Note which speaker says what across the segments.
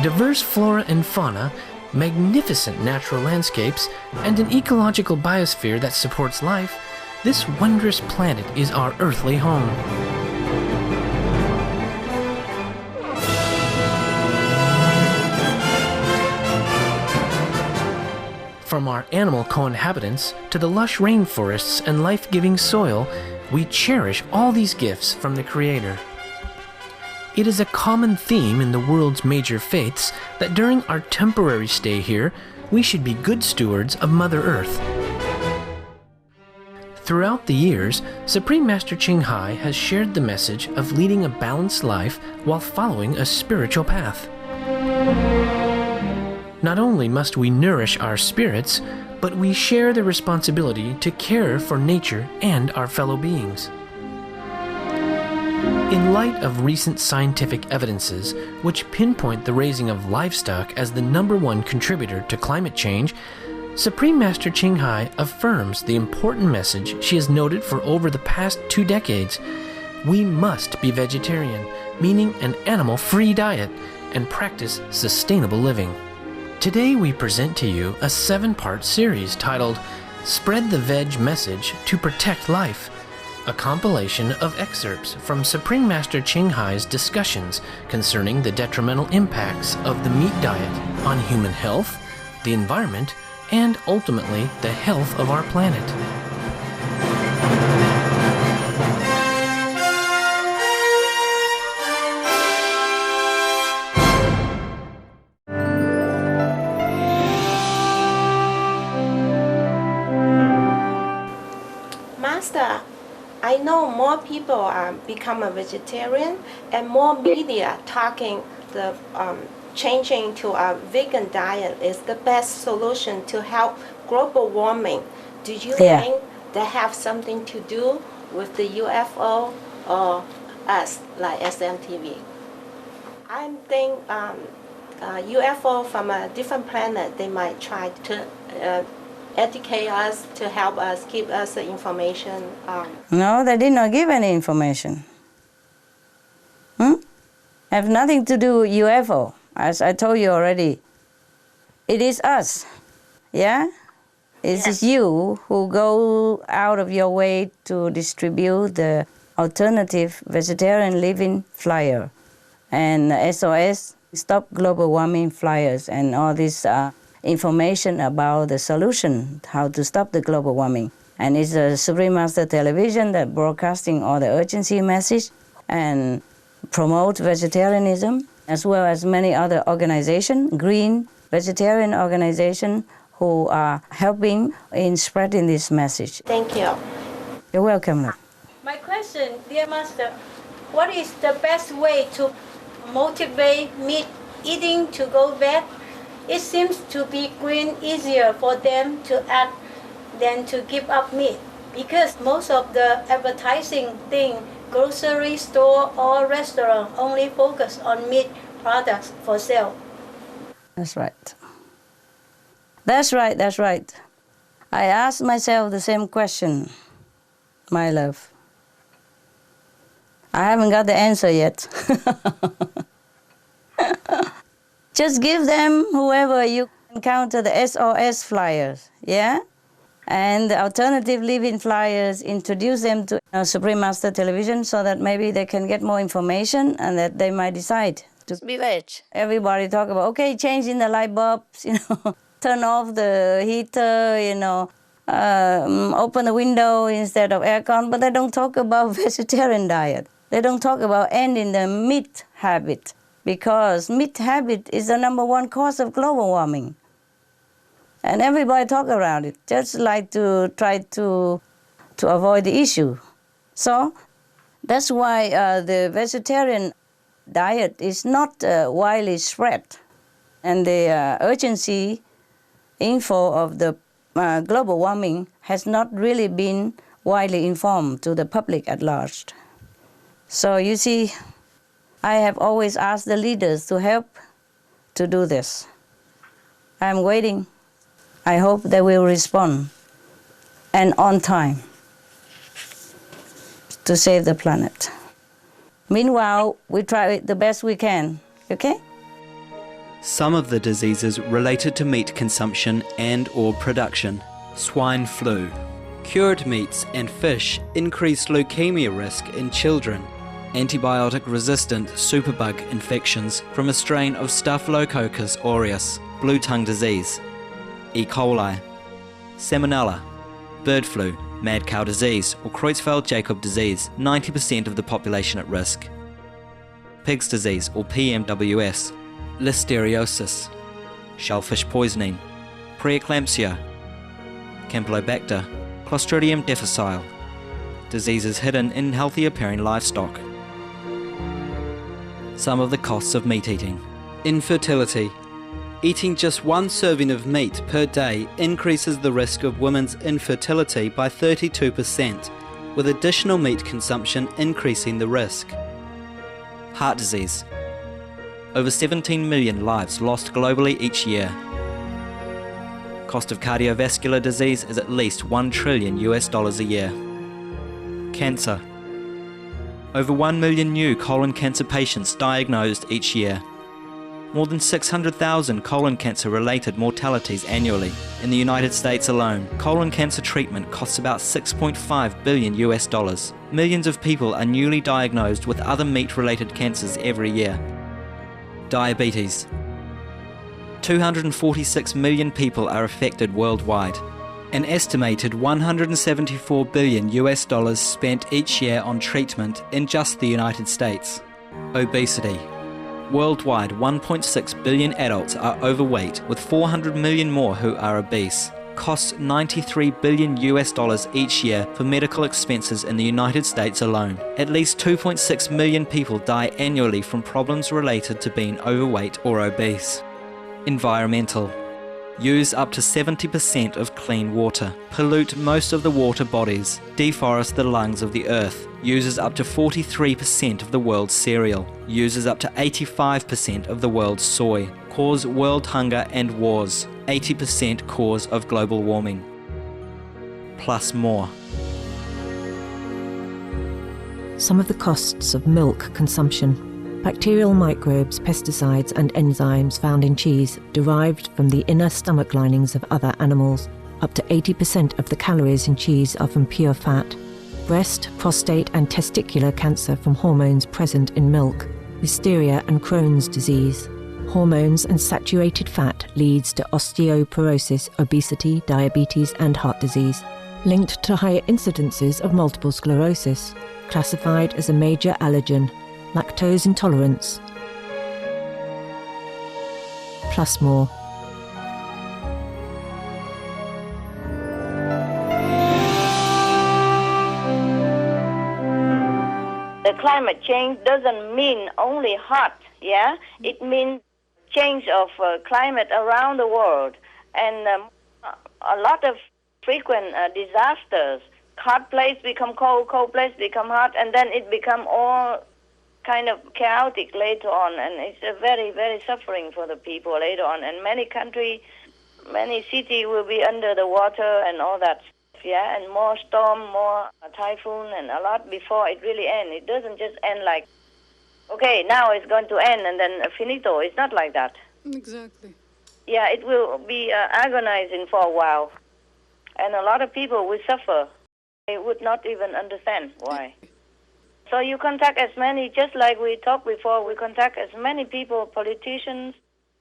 Speaker 1: diverse flora and fauna, magnificent natural landscapes, and an ecological biosphere that supports life, this wondrous planet is our earthly home. From our animal co-inhabitants to the lush rainforests and life-giving soil, we cherish all these gifts from the Creator. It is a common theme in the world's major faiths that during our temporary stay here, we should be good stewards of Mother Earth. Throughout the years, Supreme Master Ching Hai has shared the message of leading a balanced life while following a spiritual path. Not only must we nourish our spirits, but we share the responsibility to care for nature and our fellow beings. In light of recent scientific evidences, which pinpoint the raising of livestock as the #1 contributor to climate change, Supreme Master Ching Hai affirms the important message she has noted for over the past 2 decades. We must be vegetarian, meaning an animal-free diet, and practice sustainable living. Today we present to you a 7-part series titled Spread the Veg Message to Protect Life, a compilation of excerpts from Supreme Master Ching Hai's discussions concerning the detrimental impacts of the meat diet on human health, the environment, and ultimately the health of our planet.
Speaker 2: Master, I know more people are become a vegetarian and more media talking the changing to a vegan diet is the best solution to help global warming. Do you think that have something to do with the UFO or us, like SMTV? I think UFO from a different planet, they might try to educate us, to help us, give us the information.
Speaker 3: No, they did not give any information. Have nothing to do with UFO. As I told you already, it is us, yeah? It's you who go out of your way to distribute the alternative vegetarian living flyer and SOS, Stop Global Warming flyers, and all this information about the solution, how to stop the global warming. And it's the Supreme Master Television that broadcasting all the urgency message and promote vegetarianism, as well as many other organizations, green vegetarian organizations, who are helping in spreading this message.
Speaker 2: Thank you.
Speaker 3: You're welcome. Love.
Speaker 4: My question, dear Master, what is the best way to motivate meat eating to go back? It seems to be green easier for them to add than to give up meat, because most of the advertising thing, grocery store or restaurant only focus on meat products for sale.
Speaker 3: That's right. That's right, that's right. I asked myself the same question, my love. I haven't got the answer yet. Just give them, whoever you encounter, the SOS flyers, yeah? And the alternative living flyers, introduce them to Supreme Master Television so that maybe they can get more information and that they might decide to be veg. Everybody talk about, okay, changing the light bulbs, turn off the heater, open the window instead of aircon, but they don't talk about vegetarian diet. They don't talk about ending the meat habit, because meat habit is the #1 cause of global warming. And everybody talk around it, just like to try to avoid the issue. So that's why the vegetarian diet is not widely spread. And the urgency info of the global warming has not really been widely informed to the public at large. So you see, I have always asked the leaders to help to do this. I'm waiting. I hope they will respond, and on time, to save the planet. Meanwhile, we try it the best we can, okay?
Speaker 5: Some of the diseases related to meat consumption and or production. Swine flu. Cured meats and fish increase leukemia risk in children. Antibiotic-resistant superbug infections from a strain of Staphylococcus aureus, blue tongue disease. E. coli. Salmonella. Bird flu, mad cow disease or Creutzfeldt-Jakob disease, 90% of the population at risk. Pig's disease or PMWS. Listeriosis. Shellfish poisoning. Preeclampsia. Campylobacter. Clostridium difficile. Diseases hidden in healthy appearing livestock. Some of the costs of meat eating. Infertility. Eating just one serving of meat per day increases the risk of women's infertility by 32%, with additional meat consumption increasing the risk. Heart disease. Over 17 million lives lost globally each year. Cost of cardiovascular disease is at least $1 trillion a year. Cancer. Over 1 million new colon cancer patients diagnosed each year. More than 600,000 colon cancer-related mortalities annually. In the United States alone, colon cancer treatment costs about $6.5 billion. Millions of people are newly diagnosed with other meat-related cancers every year. Diabetes. 246 million people are affected worldwide. An estimated $174 billion spent each year on treatment in just the United States. Obesity. Worldwide, 1.6 billion adults are overweight, with 400 million more who are obese. Costs $93 billion each year for medical expenses in the United States alone. At least 2.6 million people die annually from problems related to being overweight or obese. Environmental. Use up to 70% of clean water. Pollute most of the water bodies. Deforest the lungs of the earth. Uses up to 43% of the world's cereal. Uses up to 85% of the world's soy. Cause world hunger and wars. 80% cause of global warming. Plus more.
Speaker 6: Some of the costs of milk consumption. Bacterial microbes, pesticides and enzymes found in cheese derived from the inner stomach linings of other animals. Up to 80% of the calories in cheese are from pure fat. Breast, prostate and testicular cancer from hormones present in milk. Listeria and Crohn's disease. Hormones and saturated fat leads to osteoporosis, obesity, diabetes and heart disease. Linked to higher incidences of multiple sclerosis. Classified as a major allergen. Lactose intolerance. Plus more.
Speaker 7: The climate change doesn't mean only hot, yeah? It means change of climate around the world and a lot of frequent disasters. Hot place become cold, cold place become hot, and then it become all kind of chaotic later on, and it's a very, very suffering for the people later on. And many countries, many cities will be under the water and all that stuff, yeah, and more storm, more typhoon, and a lot before it really ends. It doesn't just end like, okay, now it's going to end and then finito. It's not like that.
Speaker 8: Exactly.
Speaker 7: Yeah, it will be agonizing for a while, and a lot of people will suffer. They would not even understand why. So you contact as many, just like we talked before, we contact as many people, politicians,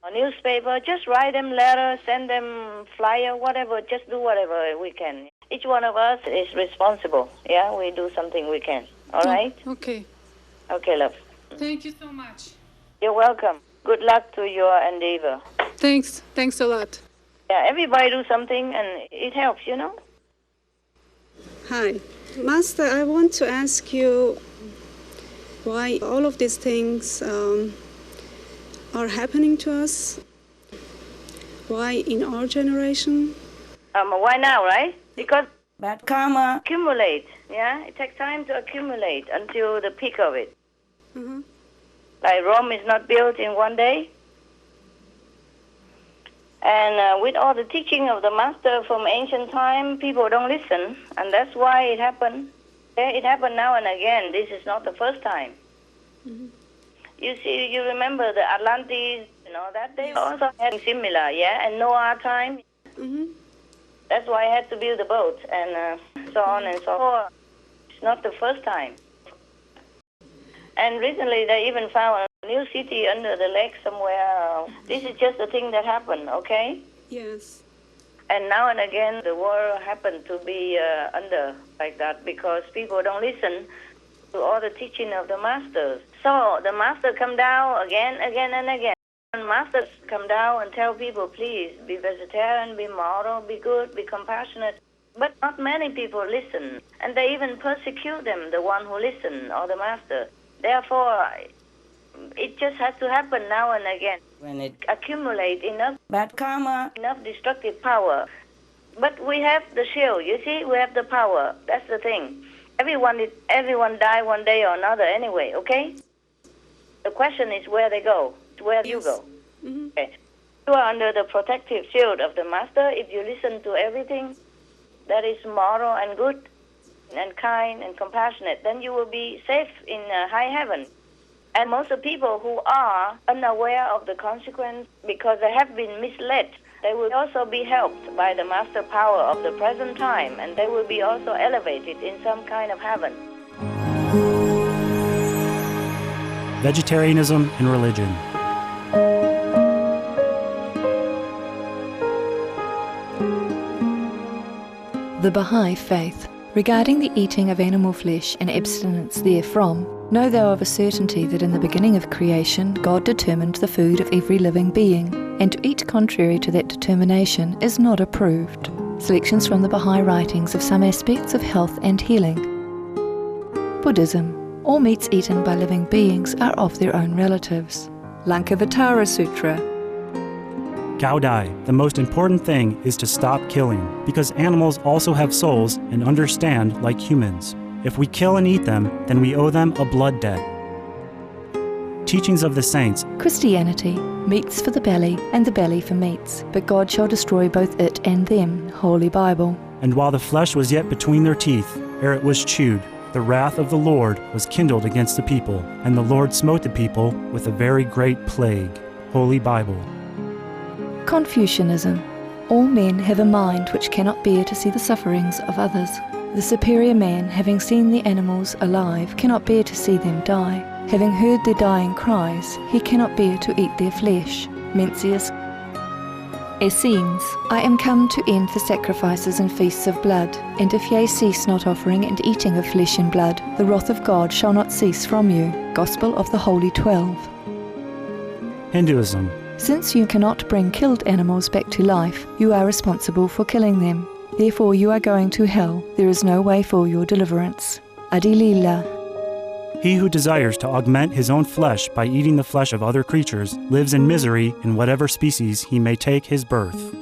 Speaker 7: or newspaper, just write them letters, send them flyer, whatever, just do whatever we can. Each one of us is responsible, yeah? We do something we can, all right?
Speaker 8: Okay.
Speaker 7: Okay, love.
Speaker 8: Thank you so much.
Speaker 7: You're welcome. Good luck to your endeavor.
Speaker 8: Thanks. Thanks a lot.
Speaker 7: Yeah, everybody do something and it helps, you know?
Speaker 8: Hi. Master, I want to ask you why all of these things are happening to us. Why in our generation?
Speaker 7: Why now, right? Because
Speaker 3: Bad karma.
Speaker 7: accumulate, yeah? It takes time to accumulate until the peak of it.
Speaker 8: Uh-huh.
Speaker 7: Like Rome is not built in one day. And with all the teaching of the master from ancient time, people don't listen, and that's why it happened. It happened now and again. This is not the first time.
Speaker 8: Mm-hmm.
Speaker 7: You see, you remember the Atlantis, that they also had similar, and Noah time.
Speaker 8: Mm-hmm.
Speaker 7: That's why I had to build a boat and so on and so forth. It's not the first time. And recently they even found a new city under the lake somewhere. This is just a thing that happened, okay?
Speaker 8: Yes.
Speaker 7: And now and again the world happened to be under like that because people don't listen to all the teaching of the masters. So the master come down again and again. And masters come down and tell people, please be vegetarian, be moral, be good, be compassionate. But not many people listen. And they even persecute them, the one who listen, or the master. Therefore, it just has to happen now and again.
Speaker 3: When it
Speaker 7: accumulate enough
Speaker 3: bad karma,
Speaker 7: enough destructive power. But we have the shield, you see, we have the power. That's the thing. Everyone die one day or another anyway, okay? The question is where they go, where you go.
Speaker 8: Mm-hmm.
Speaker 7: Okay. You are under the protective shield of the master. If you listen to everything that is moral and good and kind and compassionate, then you will be safe in high heaven. And most of the people who are unaware of the consequence because they have been misled, they will also be helped by the master power of the present time, and they will be also elevated in some kind of heaven.
Speaker 9: Vegetarianism and religion.
Speaker 10: The Baha'i Faith. Regarding the eating of animal flesh and abstinence therefrom, know thou of a certainty that in the beginning of creation God determined the food of every living being, and to eat contrary to that determination is not approved. Selections from the Baha'i writings of some aspects of health and healing. Buddhism. All meats eaten by living beings are of their own relatives. Lankavatara Sutra.
Speaker 9: Gaudai, the most important thing is to stop killing, because animals also have souls and understand like humans. If we kill and eat them, then we owe them a blood debt. Teachings of the Saints.
Speaker 10: Christianity. Meats for the belly, and the belly for meats, but God shall destroy both it and them. Holy Bible.
Speaker 9: And while the flesh was yet between their teeth, ere it was chewed, the wrath of the Lord was kindled against the people, and the Lord smote the people with a very great plague. Holy Bible.
Speaker 10: Confucianism. All men have a mind which cannot bear to see the sufferings of others. The superior man, having seen the animals alive, cannot bear to see them die. Having heard their dying cries, he cannot bear to eat their flesh. Mencius. Essenes. I am come to end the sacrifices and feasts of blood, and if ye cease not offering and eating of flesh and blood, the wrath of God shall not cease from you. Gospel of the Holy 12.
Speaker 9: Hinduism.
Speaker 10: Since you cannot bring killed animals back to life, you are responsible for killing them. Therefore you are going to hell. There is no way for your deliverance. Adilila.
Speaker 9: He who desires to augment his own flesh by eating the flesh of other creatures lives in misery in whatever species he may take his birth.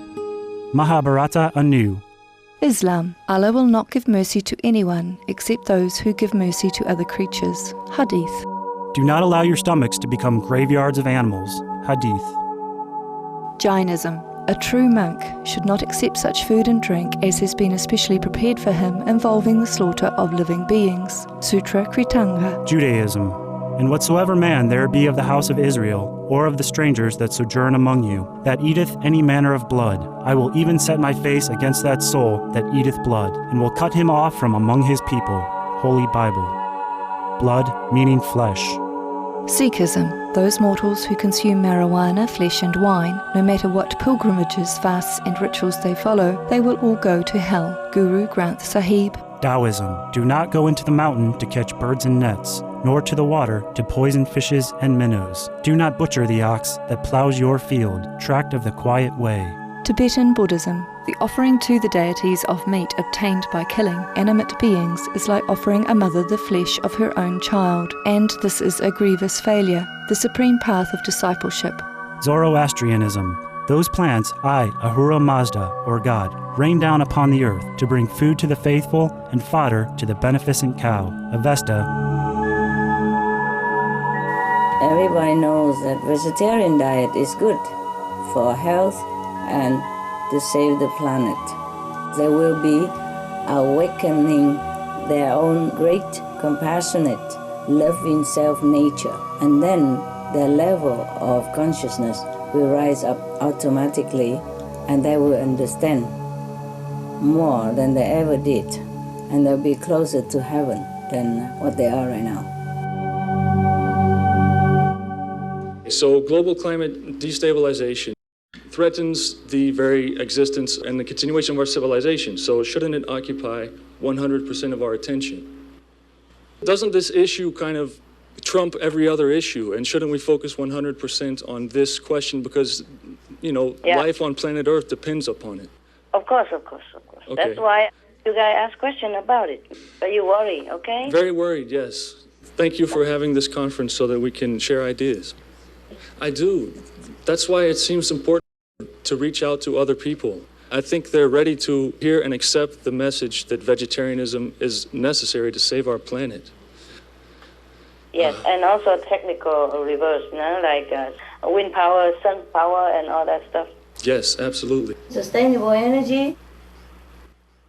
Speaker 9: Mahabharata anew.
Speaker 10: Islam. Allah will not give mercy to anyone except those who give mercy to other creatures. Hadith.
Speaker 9: Do not allow your stomachs to become graveyards of animals. Hadith.
Speaker 10: Jainism. A true monk should not accept such food and drink as has been especially prepared for him involving the slaughter of living beings. Sutra Kritanga.
Speaker 9: Judaism. And whatsoever man there be of the house of Israel, or of the strangers that sojourn among you, that eateth any manner of blood, I will even set my face against that soul that eateth blood, and will cut him off from among his people. Holy Bible. Blood meaning flesh.
Speaker 10: Sikhism. Those mortals who consume marijuana, flesh and wine, no matter what pilgrimages, fasts and rituals they follow, they will all go to hell. Guru Granth Sahib.
Speaker 9: Taoism. Do not go into the mountain to catch birds and nets, nor to the water to poison fishes and minnows. Do not butcher the ox that plows your field, tract of the quiet way.
Speaker 10: Tibetan Buddhism. The offering to the deities of meat obtained by killing animate beings is like offering a mother the flesh of her own child, and this is a grievous failure, the supreme path of discipleship.
Speaker 9: Zoroastrianism. Those plants I, Ahura Mazda, or God, rain down upon the earth to bring food to the faithful and fodder to the beneficent cow. Avesta.
Speaker 3: everybody knows that vegetarian diet is good for health and to save the planet. They will be awakening their own great compassionate love in self-nature, and then their level of consciousness will rise up automatically, and they will understand more than they ever did, and they'll be closer to heaven than what they are right now.
Speaker 11: So global climate destabilization threatens the very existence and the continuation of our civilization. So shouldn't it occupy 100% of our attention? Doesn't this issue kind of trump every other issue? And shouldn't we focus 100% on this question because, life on planet Earth depends upon it?
Speaker 7: Of course. Okay. That's why you guys ask questions about it. But you worry, okay?
Speaker 11: Very worried, yes. Thank you for having this conference so that we can share ideas. I do. That's why it seems important to reach out to other people. I think they're ready to hear and accept the message that vegetarianism is necessary to save our planet.
Speaker 7: Yes, and also technical reverse, like wind power, sun power, and all that stuff.
Speaker 11: Yes, absolutely.
Speaker 3: Sustainable energy?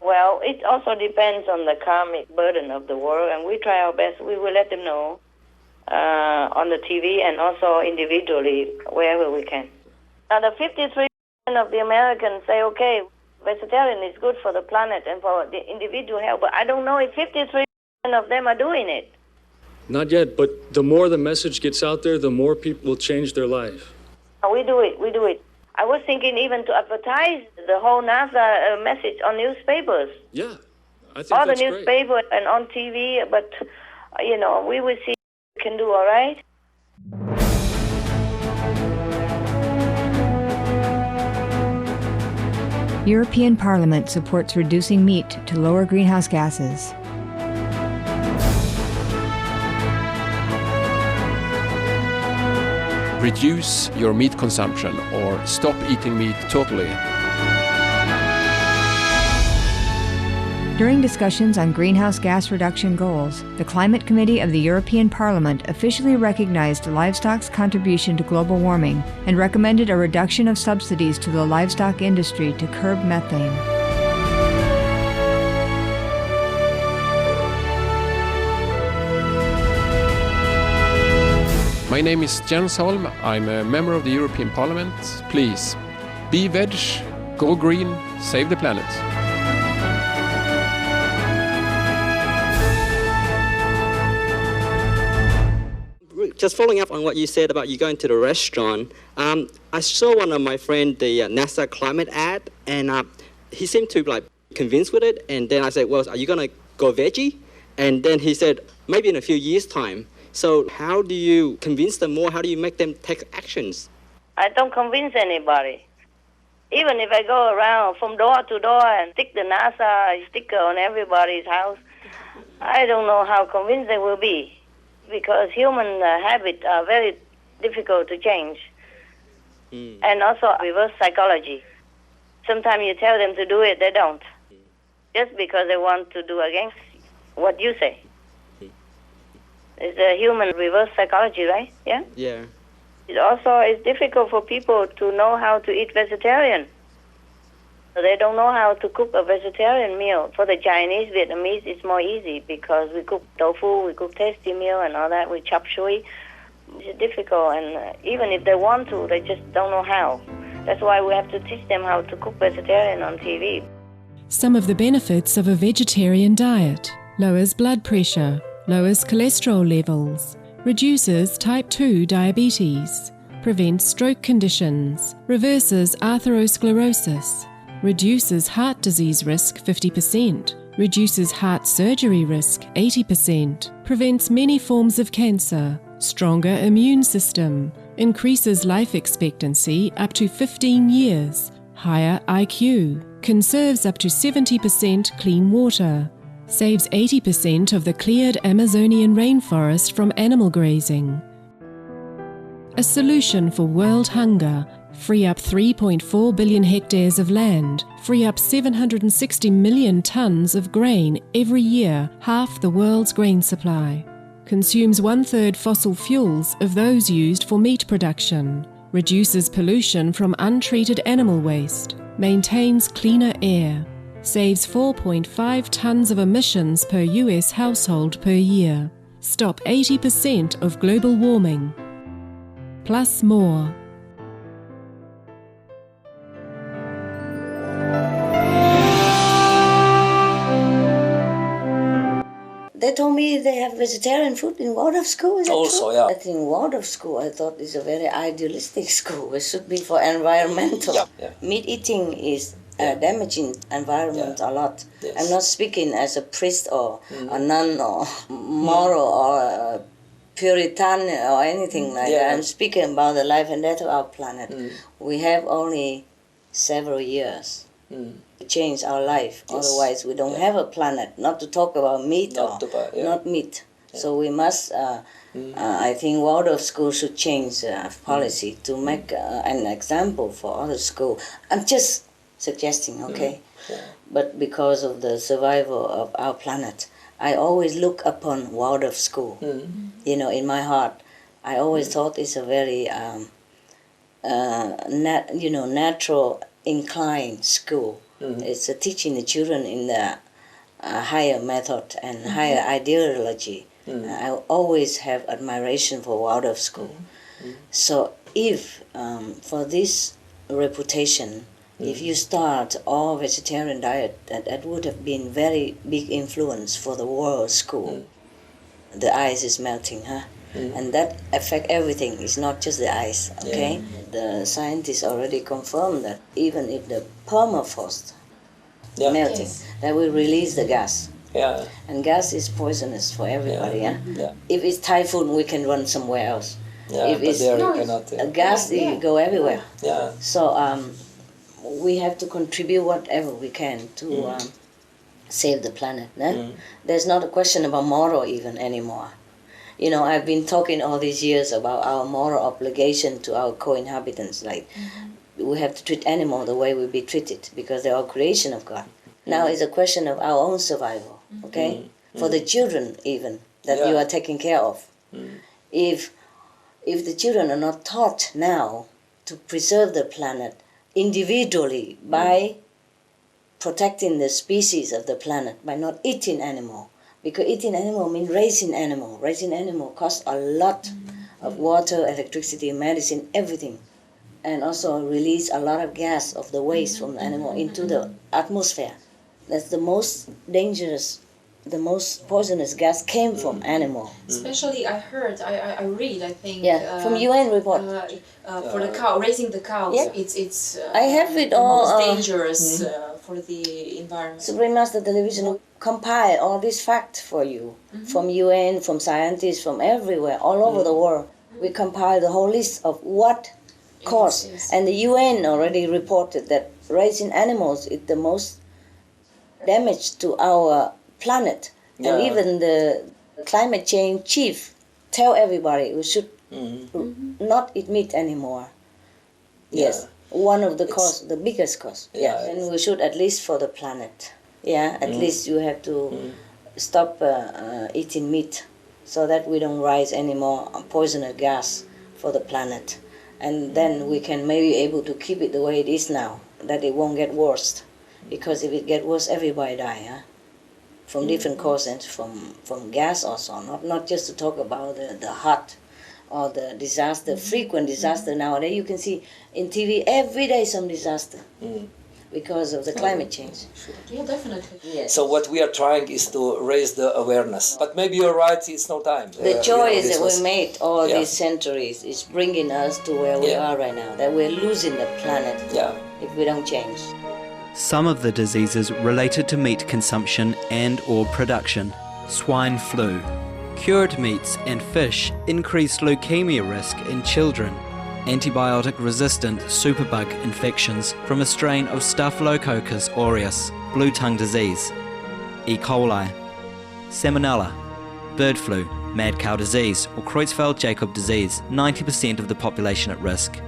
Speaker 7: Well, it also depends on the karmic burden of the world, and we try our best. We will let them know on the TV and also individually, wherever we can. Now, the 53% of the Americans say, okay, vegetarian is good for the planet and for the individual health, but I don't know if 53% of them are doing it.
Speaker 11: Not yet, but the more the message gets out there, the more people will change their life.
Speaker 7: We do it. I was thinking even to advertise the whole NASA message on newspapers.
Speaker 11: Yeah, I think
Speaker 7: all
Speaker 11: that's
Speaker 7: the newspaper
Speaker 11: great.
Speaker 7: And on TV, but, we will see what we can do, all right?
Speaker 12: European Parliament supports reducing meat to lower greenhouse gases.
Speaker 13: Reduce your meat consumption or stop eating meat totally.
Speaker 12: During discussions on greenhouse gas reduction goals, the Climate Committee of the European Parliament officially recognized livestock's contribution to global warming and recommended a reduction of subsidies to the livestock industry to curb methane.
Speaker 13: My name is Jens Holm. I'm a member of the European Parliament. Please, be veg, go green, save the planet.
Speaker 14: Just following up on what you said about you going to the restaurant, I saw one of my friends, the NASA climate ad, and he seemed to convinced with it. And then I said, well, are you going to go veggie? And then he said, maybe in a few years' time. So how do you convince them more? How do you make them take actions?
Speaker 7: I don't convince anybody. Even if I go around from door to door and stick the NASA sticker on everybody's house, I don't know how convinced they will be. Because human habits are very difficult to change. And also reverse psychology. Sometimes you tell them to do it, they don't. Just because they want to do against what you say. It's a human reverse psychology, right? Yeah?
Speaker 14: Yeah.
Speaker 7: It also is difficult for people to know how to eat vegetarian. So they don't know how to cook a vegetarian meal. For the Chinese, Vietnamese, it's more easy because we cook tofu, we cook tasty meal and all that, we chop suey. It's difficult, and even if they want to, they just don't know how. That's why we have to teach them how to cook vegetarian on TV.
Speaker 15: Some of the benefits of a vegetarian diet: lowers blood pressure, lowers cholesterol levels, reduces type 2 diabetes, prevents stroke conditions, reverses atherosclerosis, reduces heart disease risk 50%, reduces heart surgery risk 80%, prevents many forms of cancer, stronger immune system, increases life expectancy up to 15 years, higher IQ, conserves up to 70% clean water, saves 80% of the cleared Amazonian rainforest from animal grazing. A solution for world hunger: free up 3.4 billion hectares of land, free up 760 million tons of grain every year, half the world's grain supply. Consumes 1/3 fossil fuels of those used for meat production, reduces pollution from untreated animal waste, maintains cleaner air, saves 4.5 tons of emissions per US household per year, stop 80% of global warming, plus more.
Speaker 3: They told me they have vegetarian food in Waldorf school. Is that
Speaker 16: Also,
Speaker 3: true?
Speaker 16: yeah.
Speaker 3: I think Waldorf school, I thought, is a very idealistic school. It should be for environmental.
Speaker 16: Yeah.
Speaker 3: Meat eating is damaging environment a lot.
Speaker 16: Yes.
Speaker 3: I'm not speaking as a priest or a nun or moral or a Puritan or anything like that. I'm speaking about the life and death of our planet. We have only several years to change our life.
Speaker 16: Yes.
Speaker 3: Otherwise, we don't have a planet. Not to talk about meat not meat. So we must. I think Waldorf school should change policy to make an example for other school. I'm just suggesting, okay? But because of the survival of our planet, I always look upon Waldorf school. You know, in my heart, I always thought it's a very natural inclined school. It's teaching the children in the higher method and higher ideology. I always have admiration for Waldorf school. So if for this reputation, if you start all vegetarian diet, that would have been very big influence for the world school. The ice is melting, huh? And that affect everything. It's not just the ice, okay? The scientists already confirmed that even if the permafrost melting, that will release the gas. And gas is poisonous for everybody, If it's typhoon, we can run somewhere else. If it's gas, it go everywhere. So we have to contribute whatever we can to save the planet. There's not a question about moral even anymore. You know, I've been talking all these years about our moral obligation to our co-inhabitants. Like, we have to treat animals the way we be treated because they are creation of God. Now it's a question of our own survival, okay? For the children even, that you are taking care of. If the children are not taught now to preserve the planet individually by protecting the species of the planet, by not eating animal, because eating animal means raising animal. Raising animal costs a lot of water, electricity, medicine, everything. And also release a lot of gas of the waste from the animal into the atmosphere. That's the most dangerous, the most poisonous gas came from animal.
Speaker 17: Especially I heard, I read, I think.
Speaker 3: From UN report.
Speaker 17: For the cow, raising the cows, it's
Speaker 3: I have it
Speaker 17: the
Speaker 3: all,
Speaker 17: most dangerous for the environment.
Speaker 3: Supreme Master Television compile all these facts for you, from UN, from scientists, from everywhere, all over the world. We compile the whole list of what caused. And the UN already reported that raising animals is the most damage to our planet. And even the climate change chief tell everybody we should not eat meat anymore. One of the cause, the biggest cause. And we should, at least for the planet. At least you have to stop eating meat so that we don't rise any more poisonous gas for the planet. And then we can maybe able to keep it the way it is now, that it won't get worse. Because if it gets worse, everybody die, from different causes, from gas also, not just to talk about the heart or the disaster, frequent disaster nowadays. You can see in TV every day some disaster because of the climate change.
Speaker 17: Yeah, definitely.
Speaker 3: Yes.
Speaker 16: So what we are trying is to raise the awareness. But maybe you're right, it's no time.
Speaker 3: The choice that we made all these centuries is bringing us to where we are right now, that we're losing the planet if we don't change.
Speaker 5: Some of the diseases related to meat consumption and or production. Swine flu. Cured meats and fish increased leukemia risk in children. Antibiotic-resistant superbug infections from a strain of Staphylococcus aureus, blue tongue disease. E. coli. Salmonella. Bird flu, mad cow disease or Creutzfeldt-Jakob disease, 90% of the population at risk.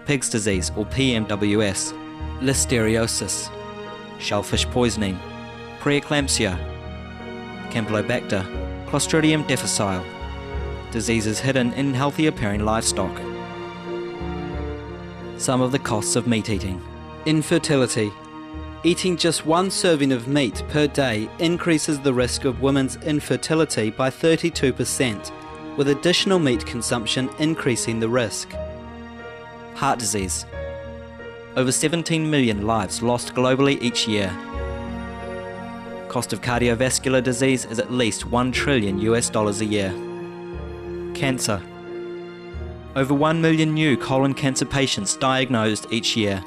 Speaker 5: Pig's disease or PMWS. Listeriosis, shellfish poisoning, preeclampsia, Campylobacter, Clostridium difficile, diseases hidden in healthy appearing livestock. Some of the costs of meat eating. Infertility, Eating just one serving of meat per day increases the risk of women's infertility by 32%, with additional meat consumption increasing the risk. Heart disease. Over 17 million lives lost globally each year. Cost of cardiovascular disease is at least $1 trillion a year. Cancer. Over 1 million new colon cancer patients diagnosed each year.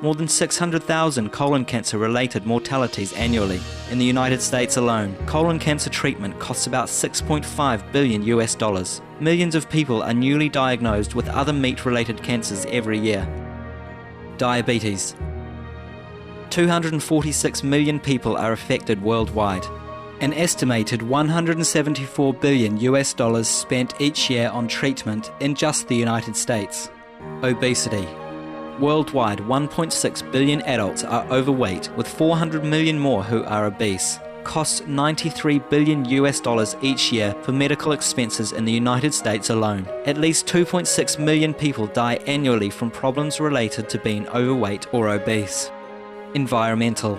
Speaker 5: More than 600,000 colon cancer-related mortalities annually. In the United States alone, colon cancer treatment costs about $6.5 billion. Millions of people are newly diagnosed with other meat-related cancers every year. Diabetes. 246 million people are affected worldwide. An estimated $174 billion spent each year on treatment in just the United States. Obesity. Worldwide, 1.6 billion adults are overweight, with 400 million more who are obese. Costs $93 billion each year for medical expenses in the United States alone. At least 2.6 million people die annually from problems related to being overweight or obese. Environmental.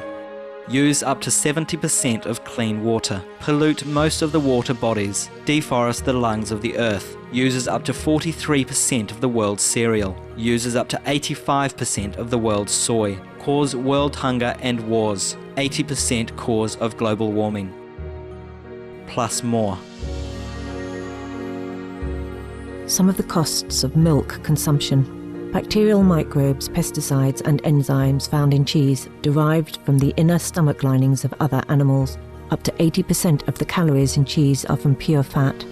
Speaker 5: Use up to 70% of clean water, pollute most of the water bodies, deforest the lungs of the earth, uses up to 43% of the world's cereal, uses up to 85% of the world's soy, cause world hunger and wars, 80% cause of global warming. Plus more.
Speaker 6: Some of the costs of milk consumption. Bacterial microbes, pesticides and enzymes found in cheese derived from the inner stomach linings of other animals. Up to 80% of the calories in cheese are from pure fat.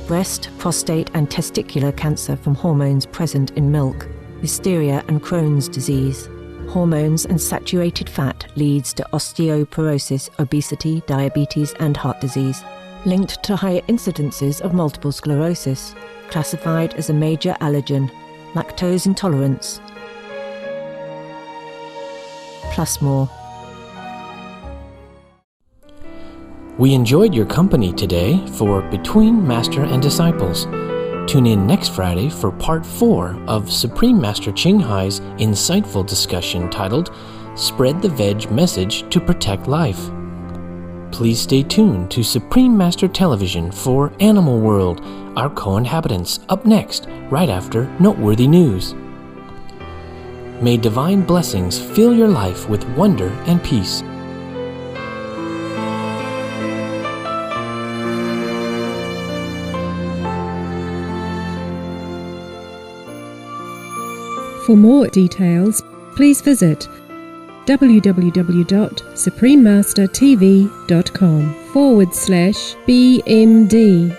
Speaker 6: Breast, prostate and testicular cancer from hormones present in milk. Hysteria and Crohn's disease. Hormones and saturated fat leads to osteoporosis, obesity, diabetes and heart disease. Linked to higher incidences of multiple sclerosis. Classified as a major allergen. Lactose intolerance. Plus more.
Speaker 1: We enjoyed your company today for Between Master and Disciples. Tune in next Friday for Part 4 of Supreme Master Ching Hai's insightful discussion titled Spread the Veg Message to Protect Life. Please stay tuned to Supreme Master Television for Animal World, our co-inhabitants, up next, right after Noteworthy News. May divine blessings fill your life with wonder and peace.
Speaker 15: For more details, please visit www.suprememastertv.com/BMD.